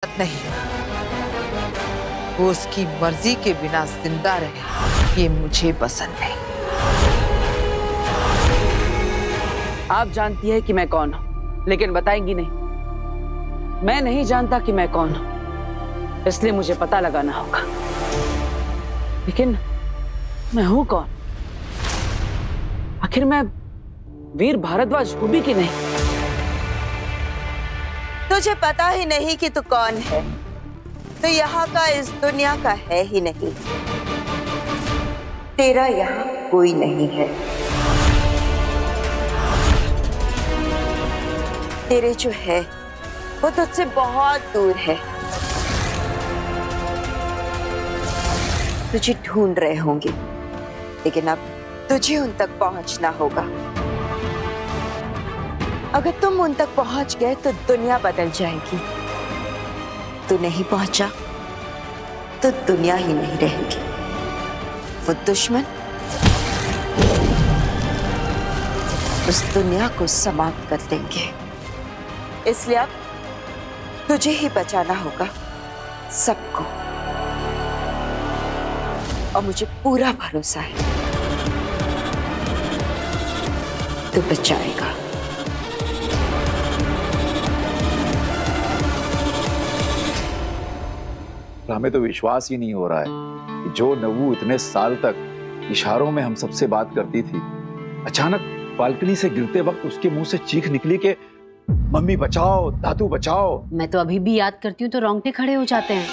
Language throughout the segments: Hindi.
नहीं, वो उसकी मर्जी के बिना जिंदा रहे ये मुझे पसंद नहीं। आप जानती है कि मैं कौन हूं, लेकिन बताएंगी नहीं। मैं नहीं जानता कि मैं कौन हूं, इसलिए मुझे पता लगाना होगा। लेकिन मैं हूं कौन? आखिर मैं वीर भारद्वाज हूं भी कि नहीं? तुझे पता ही नहीं कि तू कौन है, तो यहाँ का इस दुनिया का है ही नहीं। तेरा यहाँ कोई नहीं है। तेरे जो है वो तुझसे बहुत दूर है। तुझे ढूंढ रहे होंगे, लेकिन अब तुझे उन तक पहुंचना होगा। अगर तुम उन तक पहुंच गए तो दुनिया बदल जाएगी। तू नहीं पहुंचा तो दुनिया ही नहीं रहेगी। वो दुश्मन उस दुनिया को समाप्त कर देंगे। इसलिए अब तुझे ही बचाना होगा सबको, और मुझे पूरा भरोसा है तू बचाएगा। हमें तो विश्वास ही नहीं हो रहा है कि जो नव्वू इतने साल तक इशारों में हम सबसे बात करती थी, अचानक बालकनी से गिरते वक्त उसके मुंह से चीख निकली कि मम्मी बचाओ, दादू बचाओ। मैं तो अभी भी याद करती हूँ तो रोंगटे खड़े हो जाते हैं।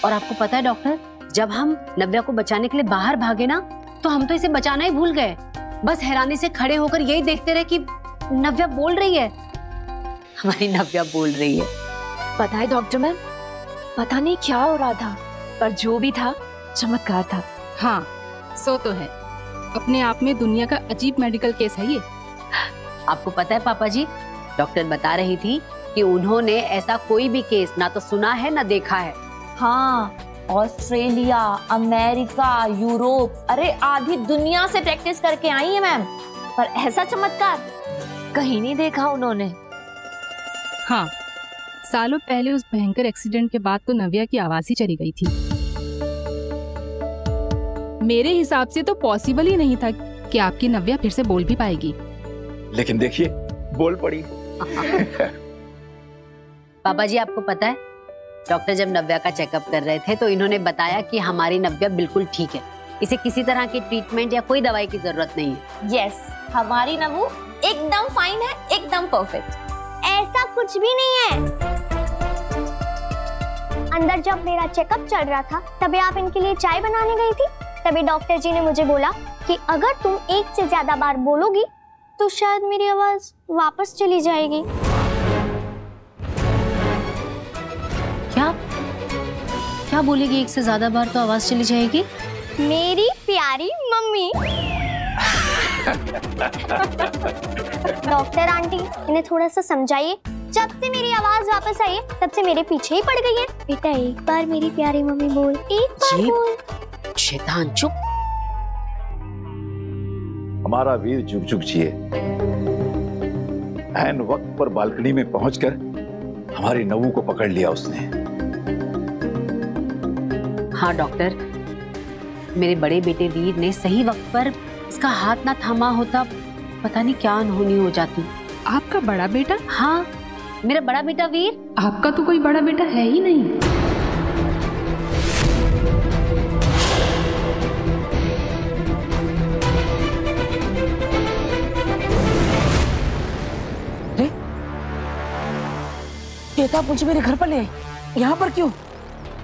और आपको पता है डॉक्टर, जब हम नव्या को बचाने के लिए बाहर भागे ना, तो हम तो इसे बचाना ही भूल गए। बस हैरानी से खड़े होकर यही देखते रहे कि नव्या बोल रही है, हमारी नव्या बोल रही है। पता है डॉक्टर मैम, पता नहीं क्या हो रहा था, पर जो भी था चमत्कार था। हाँ, सो तो है। अपने आप में दुनिया का अजीब मेडिकल केस है ये। आपको पता है पापा जी, डॉक्टर बता रही थी कि उन्होंने ऐसा कोई भी केस ना तो सुना है ना देखा है। हाँ, ऑस्ट्रेलिया, अमेरिका, यूरोप, अरे आधी दुनिया से प्रैक्टिस करके आई है मैम, पर ऐसा चमत्कार कहीं नहीं देखा उन्होंने। हाँ, सालों पहले उस भयंकर एक्सीडेंट के बाद तो नव्या की आवाज ही चली गई थी। मेरे हिसाब से तो पॉसिबल ही नहीं था कि आपकी नव्या फिर से बोल भी पाएगी। लेकिन देखिए, बोल पड़ी। पापा जी, आपको पता है, डॉक्टर जब नव्या का चेकअप कर रहे थे तो इन्होंने बताया कि हमारी नव्या बिल्कुल ठीक है, इसे किसी तरह की ट्रीटमेंट या कोई दवाई की जरूरत नहीं है। यस, हमारी नव्वू एकदम फाइन है, एकदम परफेक्ट। ऐसा कुछ भी नहीं है। अंदर जब मेरा चेकअप चल रहा था तभी आप इनके लिए चाय बनाने गई थी। तभी डॉक्टर जी ने मुझे बोला कि अगर तुम एक से ज्यादा बार बोलोगी तो शायद मेरी आवाज वापस चली जाएगी। क्या क्या बोलेगी? एक से ज्यादा बार तो आवाज चली जाएगी। मेरी प्यारी मम्मी। डॉक्टर आंटी, इन्हें थोड़ा सा समझाइए। जब से मेरी आवाज वापस आई है तब से मेरे पीछे ही पड़ गई है। बेटा एक बार मेरी प्यारी मम्मी बोल, एक बार बोल। शैतान चुप। हमारा वीर जुग जुग जिए। ऐन वक्त पर बालकनी में पहुंचकर हमारी नव्वू को पकड़ लिया उसने। हाँ डॉक्टर, मेरे बड़े बेटे वीर ने सही वक्त पर इसका हाथ ना थामा होता, पता नहीं क्या अनहोनी हो जाती। आपका बड़ा बेटा? हाँ, मेरा बड़ा बेटा वीर। आपका तो कोई बड़ा बेटा है ही नहीं। कहता मुझे मेरे घर पर ले, यहाँ पर क्यों?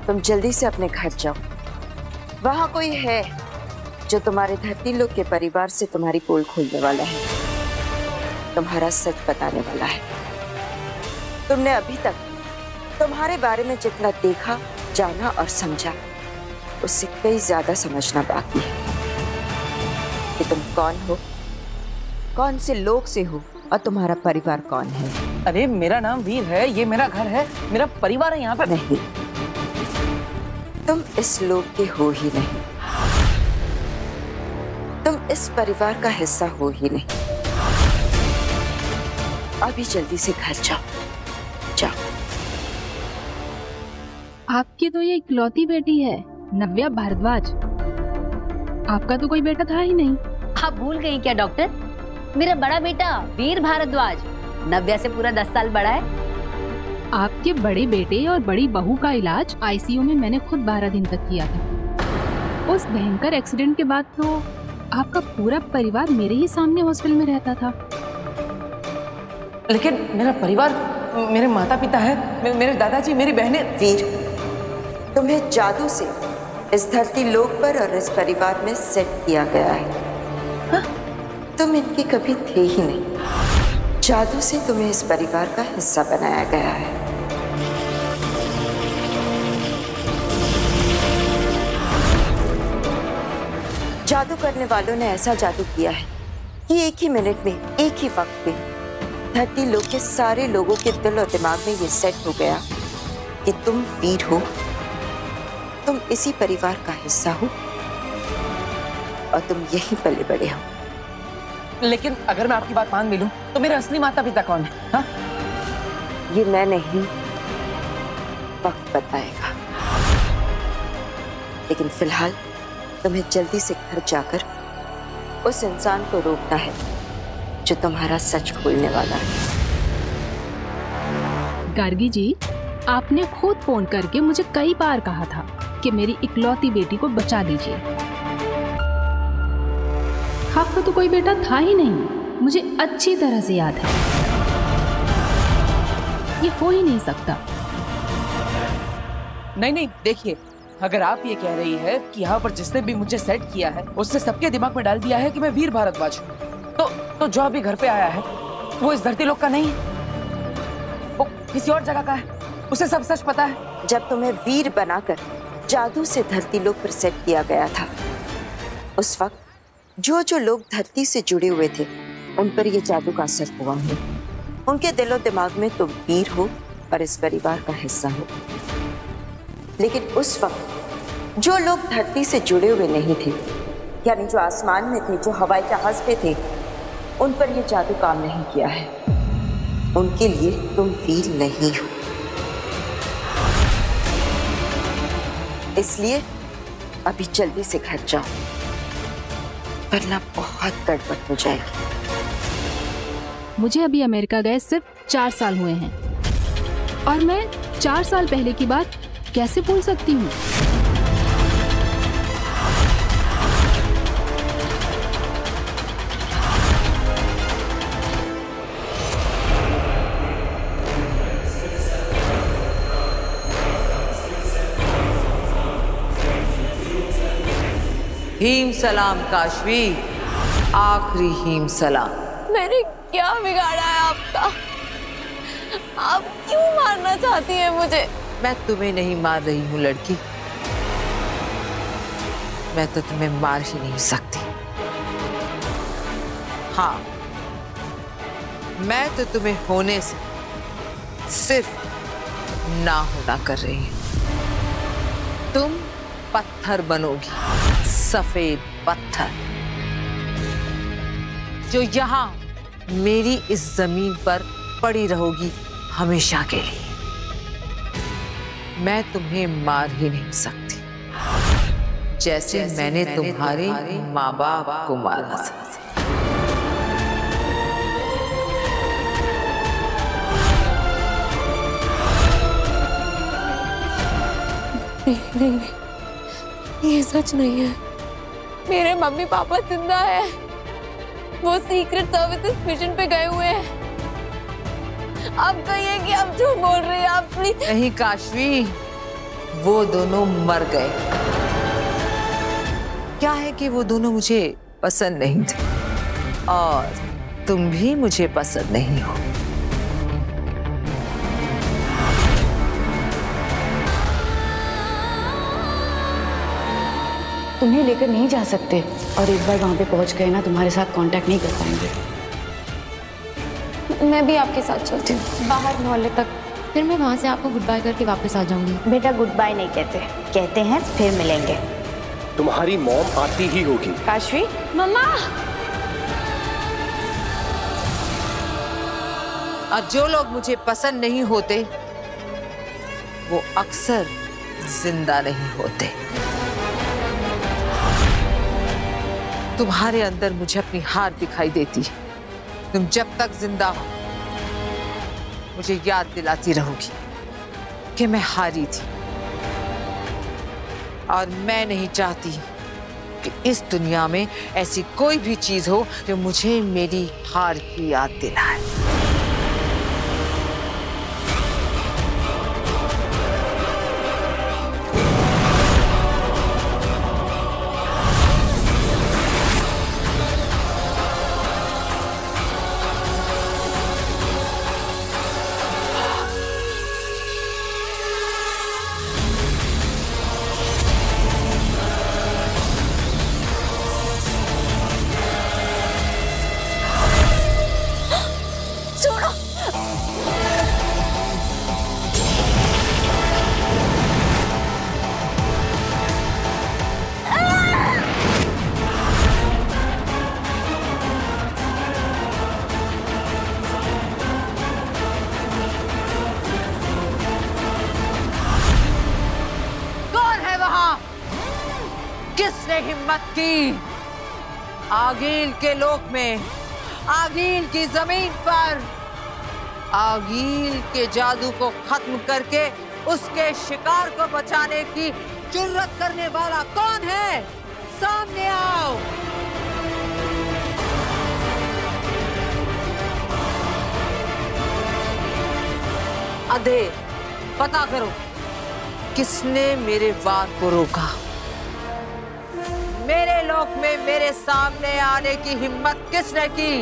तुम जल्दी से अपने घर जाओ। वहां कोई है जो तुम्हारे धरती लोक के परिवार से तुम्हारी पोल खोलने वाला है, तुम्हारा सच बताने वाला है। तुमने अभी तक तुम्हारे बारे में जितना देखा, जाना और समझा, उससे कई ज्यादा समझना बाकी है कि तुम कौन हो, कौन से लोग से हो और तुम्हारा परिवार कौन है। अरे मेरा नाम वीर है, ये मेरा घर है, मेरा परिवार है यहाँ पर। नहीं, तुम इस लोक के हो ही नहीं, तुम इस परिवार का हिस्सा हो ही नहीं। अभी जल्दी से घर जाओ, जाओ। आपकी तो ये इकलौती बेटी है, नव्या भारद्वाज। आपका तो कोई बेटा था ही नहीं। आप भूल गई क्या डॉक्टर? मेरा बड़ा बेटा वीर भारद्वाज नव्या से पूरा 10 साल बड़ा है। आपके बड़े बेटे और बड़ी बहू का इलाज आईसीयू में मैंने खुद 12 दिन तक किया था। उस भयंकर एक्सीडेंट के बाद तो आपका पूरा परिवार मेरे ही सामने हॉस्टल में रहता था। लेकिन मेरा परिवार, मेरे माता पिता है, मेरे दादाजी, मेरी बहनें। वीर, तुम्हें जादू से इस धरती लोक पर और इस परिवार में सेट किया गया है। हाँ? तुम इनके कभी थे ही नहीं। जादू से तुम्हें इस परिवार का हिस्सा बनाया गया है। जादू करने वालों ने ऐसा जादू किया है कि एक ही मिनट में, एक ही वक्त में धरती लोक के सारे लोगों के दिल और दिमाग में ये सेट हो गया कि तुम वीर हो, तुम इसी परिवार का हिस्सा हो और तुम यहीं पले बड़े हो। लेकिन अगर मैं आपकी बात मान भी लूं, तो मेरे असली माता पिता कौन है? हाँ? ये मैं नहीं, वक्त बताएगा। लेकिन फिलहाल तुम्हें जल्दी से घर जाकर उस इंसान को रोकना है जो तुम्हारा सच खोलने वाला है। गार्गी जी, आपने खुद फोन करके मुझे कई बार कहा था कि मेरी इकलौती बेटी को बचा लीजिए। आपका तो कोई बेटा था ही नहीं, मुझे अच्छी तरह से याद है। ये हो ही नहीं सकता। नहीं, देखिए, अगर आप ये कह रही है कि यहाँ पर जिसने भी मुझे सेट किया है उसने सबके दिमाग में डाल दिया है कि मैं वीर भारद्वाज हूँ, तो जो अभी घर पे आया है वो इस धरती लोक का नहीं है, वो किसी और जगह का है। उसे सब सच पता है। जब तुम्हें वीर बनाकर जादू से धरती लोक पर सेट किया गया था, उस वक्त जो लोग धरती से जुड़े हुए थे उन पर ये जादू का असर हुआ है। उनके दिलो दिमाग में तुम वीर हो और इस परिवार का हिस्सा हो। लेकिन उस वक्त जो लोग धरती से जुड़े हुए नहीं थे, यानी जो आसमान में थे, जो हवाई जहाज पे थे, उन पर यह जादू काम नहीं किया है। उनके लिए तुम वीर नहीं हो। इसलिए अभी जल्दी से घर जाओ, वरना बहुत गड़बड़ हो जाएगी। मुझे अभी अमेरिका गए सिर्फ 4 साल हुए हैं और मैं 4 साल पहले की बात कैसे भूल सकती हूँ? हीम सलाम काशवी, आखिरी हीम सलाम। मैंने क्या बिगाड़ा है आपका? आप क्यों मारना चाहती हैं मुझे? मैं तुम्हें नहीं मार रही हूँ लड़की, मैं तो तुम्हें मार ही नहीं सकती। हाँ, मैं तो तुम्हें होने से सिर्फ ना होना कर रही हूँ। तुम पत्थर बनोगी, सफेद पत्थर, जो यहाँ मेरी इस जमीन पर पड़ी रहोगी हमेशा के लिए। मैं तुम्हें मार ही नहीं सकती, जैसे मैंने तुम्हारे माँ बाप को मारा था। नहीं, ये सच नहीं है। मेरे मम्मी पापा जिंदा है, वो सीक्रेट सर्विसेज मिशन पे गए हुए हैं। आप कहिए कि आप झूठ बोल रही हैं, आप प्लीज। नहीं काशवी, वो दोनों मर गए। क्या है कि वो दोनों मुझे पसंद नहीं थे और तुम भी मुझे पसंद नहीं हो। तुम्हें लेकर नहीं जा सकते और एक बार वहां पे पहुंच गए ना, तुम्हारे साथ कांटेक्ट नहीं कर पाएंगे। मैं भी आपके साथ चलती हूँ बाहर मोहल्ले तक, फिर मैं वहां से आपको गुड बाय करके वापस आ जाऊंगी। बेटा गुड बाय नहीं कहते, कहते हैं फिर मिलेंगे। तुम्हारी मॉम आती ही होगी। काशवी, मम्मा। और जो लोग मुझे पसंद नहीं होते वो अक्सर जिंदा नहीं होते। तुम्हारे अंदर मुझे अपनी हार दिखाई देती है। तुम जब तक जिंदा हो मुझे याद दिलाती रहोगी कि मैं हारी थी, और मैं नहीं चाहती कि इस दुनिया में ऐसी कोई भी चीज हो जो मुझे मेरी हार की याद दिलाए। किसने हिम्मत की आगील के लोक में, आगील की जमीन पर, आगील के जादू को खत्म करके उसके शिकार को बचाने की जुर्रत करने वाला कौन है? सामने आओ। अधे पता करो किसने मेरे वार को रोका। मेरे लोक में मेरे सामने आने की हिम्मत किसने की?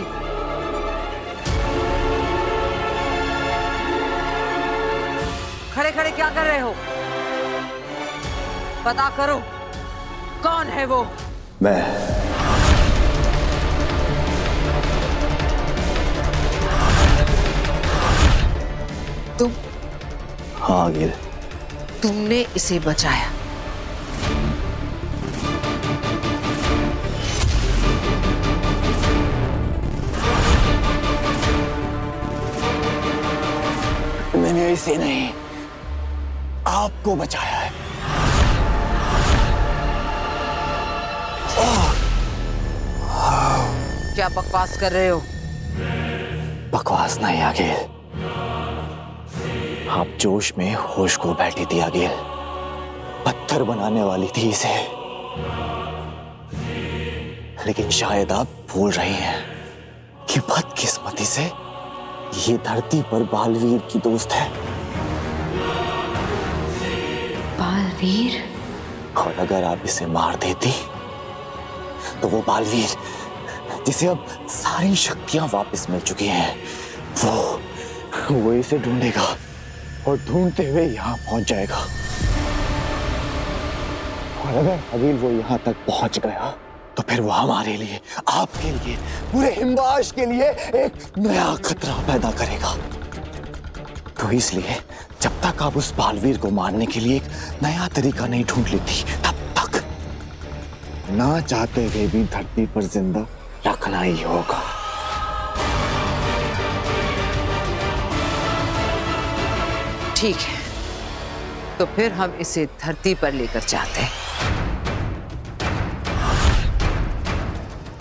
खड़े खड़े क्या कर रहे हो? पता करो कौन है वो? मैं। तुम? हाँ आगिल। तुमने इसे बचाया। मैंने इसे नहीं, आपको बचाया है। क्या बकवास कर रहे हो? बकवास नहीं आगिल, आप जोश में होश को बैठी थी आगिल, पत्थर बनाने वाली थी इसे। लेकिन शायद आप भूल रही हैं कि बदकिस्मती से ये धरती पर बालवीर की दोस्त है। बालवीर? और अगर आप इसे मार देती तो वो बालवीर जिसे अब सारी शक्तियां वापस मिल चुकी हैं, वो इसे ढूंढेगा और ढूंढते हुए यहाँ पहुंच जाएगा। और अगर अगिल वो यहाँ तक पहुंच गया तो फिर वो हमारे लिए, आपके लिए, पूरे हिमवाश के लिए एक नया खतरा पैदा करेगा। तो इसलिए जब तक आप उस बालवीर को मारने के लिए एक नया तरीका नहीं ढूंढ लेती, तब तक ना चाहते हुए भी धरती पर जिंदा रखना ही होगा। ठीक है, तो फिर हम इसे धरती पर लेकर जाते हैं।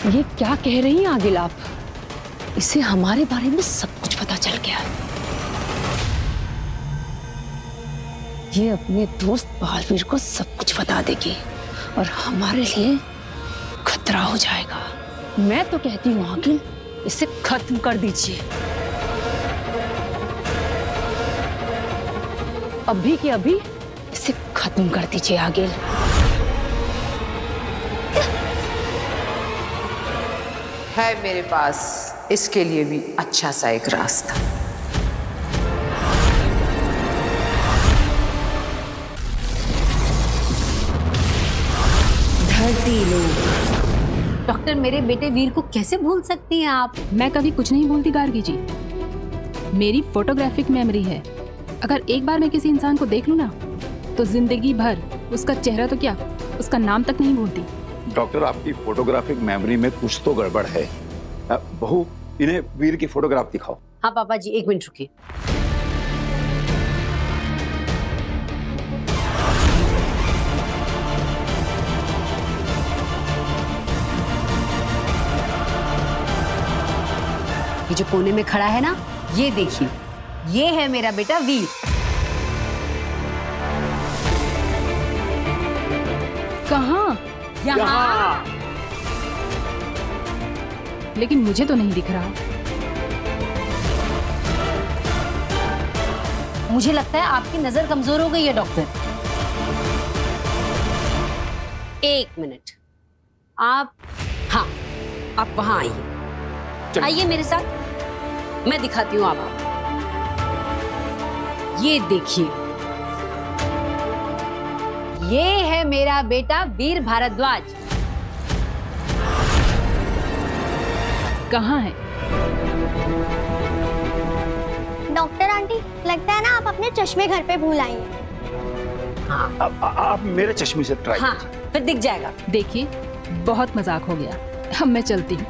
ये क्या कह रही हैं आगिल आप? इसे हमारे बारे में सब कुछ पता चल गया। ये अपने दोस्त बालवीर को सब कुछ बता देगी और हमारे लिए खतरा हो जाएगा। मैं तो कहती हूँ आगिल, इसे खत्म कर दीजिए। अभी के अभी इसे खत्म कर दीजिए आगिल। है मेरे पास इसके लिए भी अच्छा सा एक रास्ता। धरती लोग। डॉक्टर, मेरे बेटे वीर को कैसे भूल सकती हैं आप? मैं कभी कुछ नहीं भूलती गार्गी जी। मेरी फोटोग्राफिक मेमोरी है। अगर एक बार मैं किसी इंसान को देख लूं ना, तो जिंदगी भर उसका चेहरा तो क्या, उसका नाम तक नहीं भूलती। डॉक्टर, आपकी फोटोग्राफिक मेमोरी में कुछ तो गड़बड़ है। बहू, इन्हें वीर की फोटोग्राफ दिखाओ। हाँ पापा जी, 1 मिनट रुकिए। जो कोने में खड़ा है ना, ये देखिए, ये है मेरा बेटा वीर। कहाँ? यहाँ। लेकिन मुझे तो नहीं दिख रहा। मुझे लगता है आपकी नजर कमजोर हो गई है डॉक्टर। एक मिनट, आप, हाँ, आप वहां आइए, आइए मेरे साथ, मैं दिखाती हूँ आपको। ये देखिए, ये है मेरा बेटा वीर भारद्वाज। कहाँ है? डॉक्टर आंटी, लगता है ना आप अपने चश्मे घर पे भूल आई हैं। आप मेरे चश्मे से ट्राई हाँ, फिर दिख जाएगा। देखिए, बहुत मजाक हो गया, अब मैं चलती हूँ।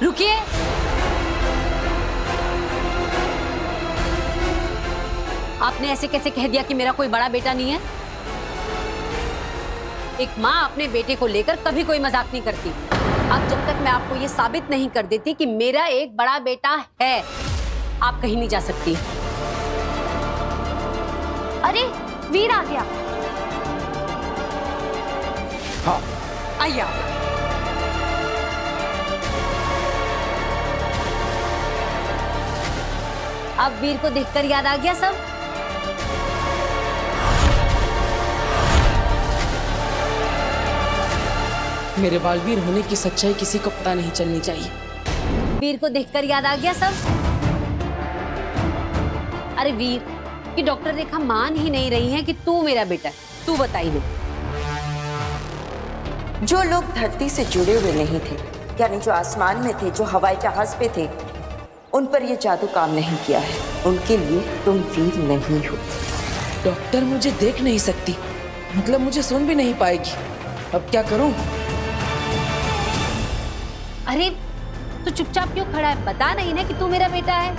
रुकिए, आपने ऐसे कैसे कह दिया कि मेरा कोई बड़ा बेटा नहीं है? एक माँ अपने बेटे को लेकर कभी कोई मजाक नहीं करती। अब जब तक मैं आपको ये साबित नहीं कर देती कि मेरा एक बड़ा बेटा है, आप कहीं नहीं जा सकती। अरे वीर आ गया। हाँ, आइए आप। अब वीर को देखकर याद आ गया सब? मेरे बालवीर होने की सच्चाई किसी को पता नहीं चलनी चाहिए। वीर को देखकर याद आ गया सब? अरे वीर, कि डॉक्टर रेखा मान ही नहीं रही है कि तू मेरा बेटा है। तू बताई दे। जो लोग धरती से जुड़े हुए नहीं थे, यानी जो आसमान में थे, जो हवाई जहाज पे थे, उन पर ये जादू काम नहीं किया है। उनके लिए तुम वीर नहीं हो। डॉक्टर मुझे देख नहीं सकती, मतलब मुझे सुन भी नहीं पाएगी। अब क्या करूं? अरे तू चुपचाप क्यों खड़ा है? बता नहीं ना कि तू मेरा बेटा है।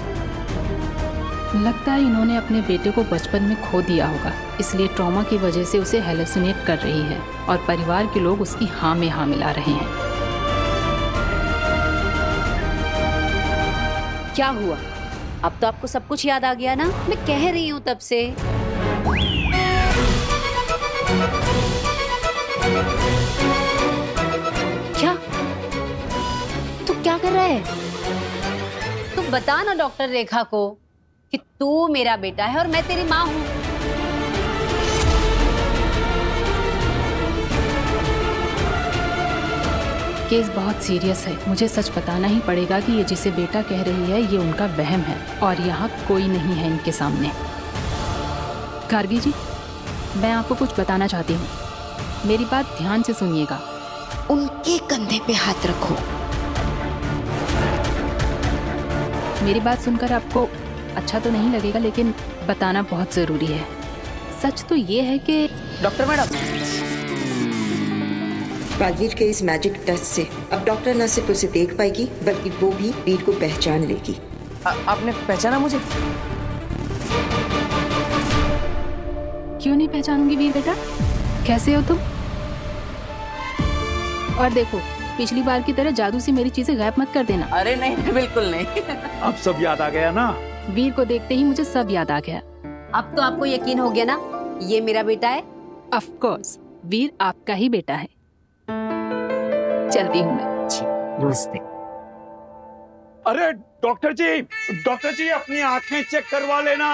लगता है इन्होंने अपने बेटे को बचपन में खो दिया होगा, इसलिए ट्रॉमा की वजह से उसे हेलुसिनेट कर रही है और परिवार के लोग उसकी हाँ में हाँ मिला रहे हैं। क्या हुआ? अब तो आपको सब कुछ याद आ गया ना? मैं कह रही हूँ तब से। क्या? तू क्या कर रहा है? तू बता ना डॉक्टर रेखा को कि तू मेरा बेटा है और मैं तेरी माँ हूँ। केस बहुत सीरियस है, मुझे सच बताना ही पड़ेगा कि ये जिसे बेटा कह रही है ये उनका वहम है और यहाँ कोई नहीं है इनके सामने। गार्गी जी, मैं आपको कुछ बताना चाहती हूँ, मेरी बात ध्यान से सुनिएगा। उनके कंधे पे हाथ रखो। मेरी बात सुनकर आपको अच्छा तो नहीं लगेगा, लेकिन बताना बहुत जरूरी है। सच तो ये है कि डॉक्टर मैडम, बालवीर के इस मैजिक टच से अब डॉक्टर न सिर्फ उसे देख पाएगी बल्कि वो भी वीर को पहचान लेगी। आपने पहचाना मुझे? क्यों नहीं पहचानूंगी वीर बेटा? कैसे हो तुम? और देखो, पिछली बार की तरह जादू से मेरी चीजें गायब मत कर देना। अरे नहीं, बिल्कुल नहीं। अब सब याद आ गया ना? वीर को देखते ही मुझे सब याद आ गया। अब तो आपको यकीन हो गया ना ये मेरा बेटा है? ऑफ कोर्स, वीर आपका ही बेटा है। चलती हूँ मैं। नमस्ते। अरे डॉक्टर जी अपनी आंखें चेक करवा लेना,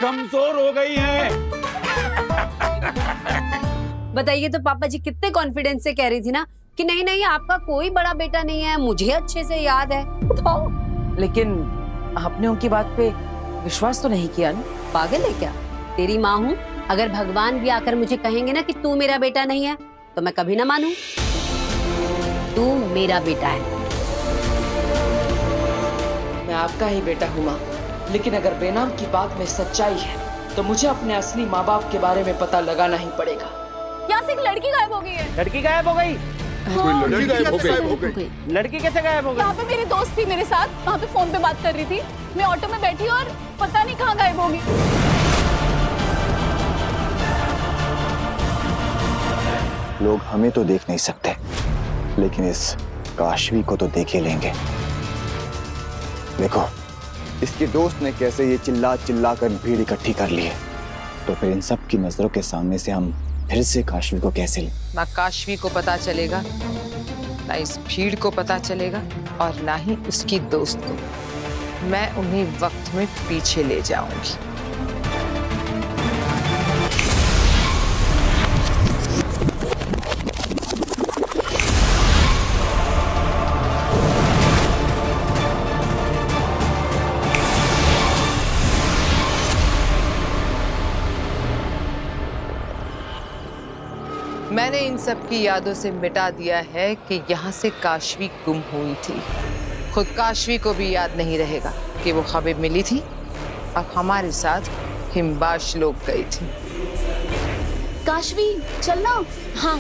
कमजोर हो गई हैं। बताइए तो पापा जी कितने कॉन्फिडेंस से कह रही थी ना कि नहीं नहीं आपका कोई बड़ा बेटा नहीं है, मुझे अच्छे से याद है। बताओ। लेकिन आपने उनकी बात पे विश्वास तो नहीं किया ना? पागल है क्या? तेरी माँ हूँ, अगर भगवान भी आकर मुझे कहेंगे ना कि तू मेरा बेटा नहीं है तो मैं कभी ना मानूं। तू मेरा बेटा है। मैं आपका ही बेटा हूँ माँ, लेकिन अगर बेनाम की बात में सच्चाई है तो मुझे अपने असली माँ बाप के बारे में पता लगाना ही पड़ेगा। यहाँ से एक लड़की गायब हो गई है। लड़की गायब हो गई? हाँ। लड़की गायब हो गई? लड़की कैसे गायब हो गई? यहाँ पे मेरी दोस्त थी मेरे साथ, वहाँ पे फोन पे बात कर रही थी। मैं ऑटो में बैठी और पता नहीं कहाँ गायब हो गई। लोग हमें तो देख नहीं सकते, लेकिन इस काशवी को तो देख ही लेंगे। देखो इसके दोस्त ने कैसे ये चिल्ला चिल्ला कर भीड़ इकट्ठी कर ली है, तो फिर इन सब की नजरों के सामने से हम फिर से काशवी को कैसे लें? ना काशवी को पता चलेगा, ना इस भीड़ को पता चलेगा, और ना ही उसकी दोस्त को। मैं उन्हीं वक्त में पीछे ले जाऊंगी। मैंने इन सब की यादों से मिटा दिया है कि यहाँ से काशवी गुम हुई थी। खुद काशवी को भी याद नहीं रहेगा कि वो खबर मिली थी और हमारे साथ हिमबाश लोग गई थी। काशवी चलना। हाँ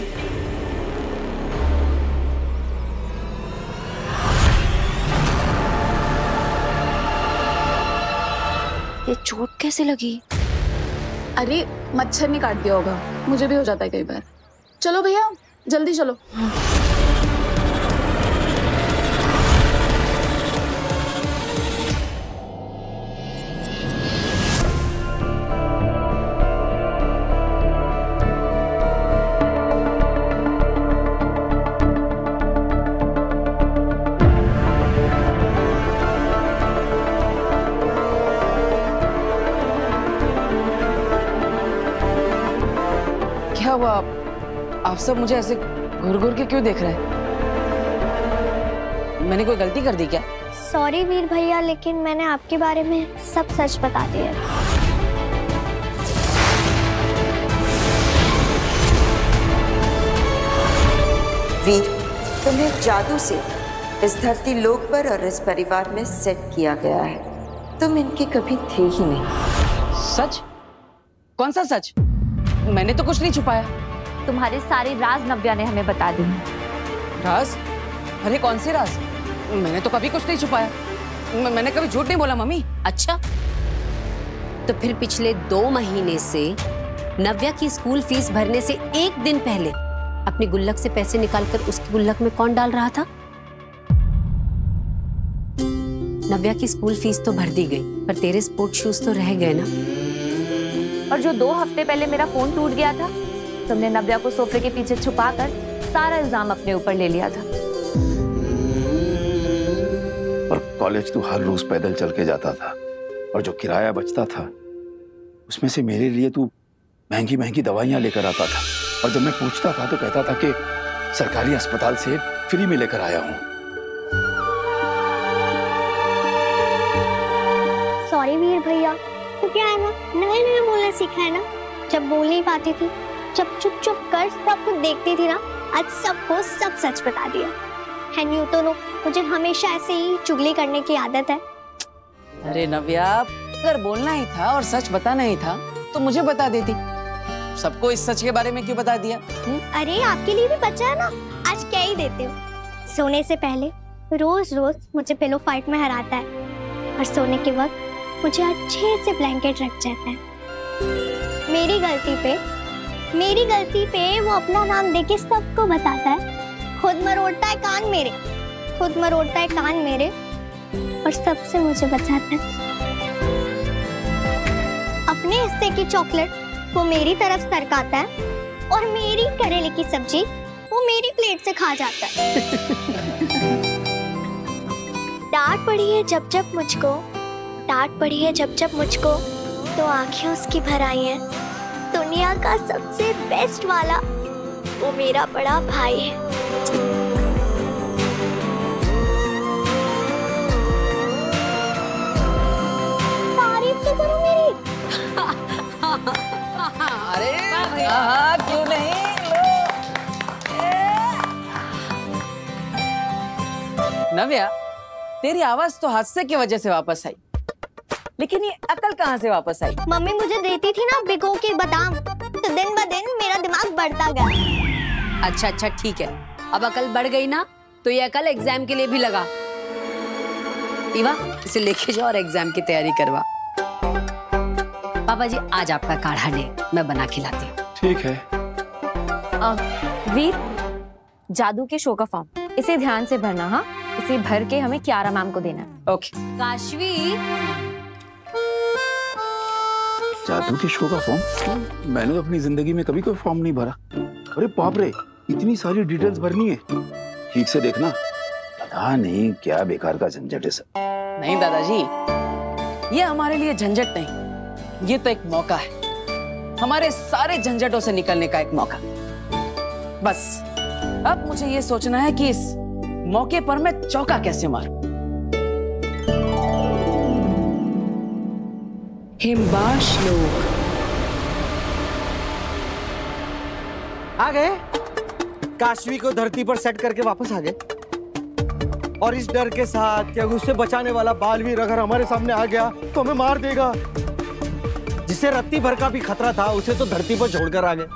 ये चोट कैसे लगी? अरे मच्छर ने काट दिया होगा, मुझे भी हो जाता है कई बार। चलो भैया जल्दी चलो। हाँ। क्या हुआ? आप सब मुझे ऐसे घूर घूर के क्यों देख रहे हैं? मैंने कोई गलती कर दी क्या? सॉरी वीर भैया, लेकिन मैंने आपके बारे में सब सच बता दिया। वीर, तुम्हें जादू से इस धरती लोक पर और इस परिवार में सेट किया गया है। तुम इनके कभी थे ही नहीं। सच? कौन सा सच? मैंने तो कुछ नहीं छुपाया। तुम्हारे सारे राज नव्या ने हमें बता दी। राज? अरे कौन से राज? मैंने तो कभी कुछ नहीं छुपाया। मैंने कभी झूठ नहीं बोला मम्मी। अच्छा, तो फिर पिछले 2 महीने से नव्या की स्कूल फीस भरने से एक दिन पहले अपनी गुल्लक से पैसे निकालकर उसकी गुल्लक में कौन डाल रहा था? नव्या की स्कूल फीस तो भर दी गई, पर तेरे स्पोर्ट शूज तो रह गए ना। और जो 2 हफ्ते पहले मेरा फोन टूट गया था, तुमने नव्या को सोफे के पीछे छुपाकर सारा इल्जाम अपने ऊपर ले लिया था। और कॉलेज तू हर रोज पैदल चल के जाता था, और जो किराया बचता था उसमें से मेरे लिए तू महंगी महंगी दवाइयां लेकर आता था। और जब मैं पूछता था तो कहता था कि सरकारी अस्पताल से फ्री में लेकर आया हूं। सॉरी वीर भैया, तो क्या है ना, नया नया बोलना सीखा है ना। जब बोल नहीं पाती थी, जब चुप चुप कर सब कुछ देखती थी ना, आज सबको सब सच बता दिया है। न्यू तो नो, मुझे हमेशा ऐसे ही चुगली करने की आदत है। अरे नव्या, अगर बोलना ही था और सच बताना ही था तो मुझे बता देती। सबको इस सच के बारे में क्यों बता दिया? अरे आपके लिए भी बचा है ना, आज क्या ही देते हो। सोने से पहले रोज रोज मुझे पिलो फाइट में हराता है, और सोने के वक्त मुझे अच्छे से ब्लैंकेट रख जाता है। मेरी गलती पे वो अपना नाम देके सबको बताता है। खुद मरोड़ता है कान मेरे, और सबसे मुझे बचाता है। अपने हिस्से की चॉकलेट वो मेरी तरफ सरकाता है, और मेरी करेले की सब्जी वो मेरी प्लेट से खा जाता है। डांट पड़ी है जब जब मुझको, तो आंखें उसकी भर आई हैं। दुनिया का सबसे बेस्ट वाला वो मेरा बड़ा भाई है। तारीफ तो करो मेरी। अरे क्यों नहीं? नव्या, तेरी आवाज तो हादसे की वजह से वापस आई, लेकिन ये अकल कहाँ से वापस आई? मम्मी मुझे देती थी ना भिगो के बादाम, तो दिन ब दिन मेरा दिमाग बढ़ता गया। अच्छा ठीक है, अब अकल बढ़ गई ना, तो ये अकल एग्जाम के लिए भी लगा। ईवा, इसे लेके जाओ और एग्जाम की तैयारी करवा। पापा जी, आज आपका काढ़ा ले, मैं बना खिलाती हूँ। ठीक है। वीर, जादू के शो का फॉर्म, इसे ध्यान से भरना। हाँ, इसे भर के हमें कियारा मैम को देना है। ओके। काशवी, जादू के शो का फॉर्म? मैंने तो अपनी जिंदगी में कभी कोई फॉर्म नहीं भरा। अरे बाप रे, इतनी सारी डिटेल्स भरनी है। ठीक से देखना, पता नहीं क्या बेकार का झंझट है सब। नहीं दादाजी, ये हमारे लिए झंझट नहीं, ये तो एक मौका है, हमारे सारे झंझटों से निकलने का एक मौका। बस अब मुझे ये सोचना है कि इस मौके पर मैं चौका कैसे मारूं। हिमबाश लोग आ गए। काशवी को धरती पर सेट करके वापस आ गए, और इस डर के साथ कि उससे बचाने वाला बालवीर अगर हमारे सामने आ गया तो हमें मार देगा। जिसे रत्ती भर का भी खतरा था उसे तो धरती पर छोड़कर आ गए।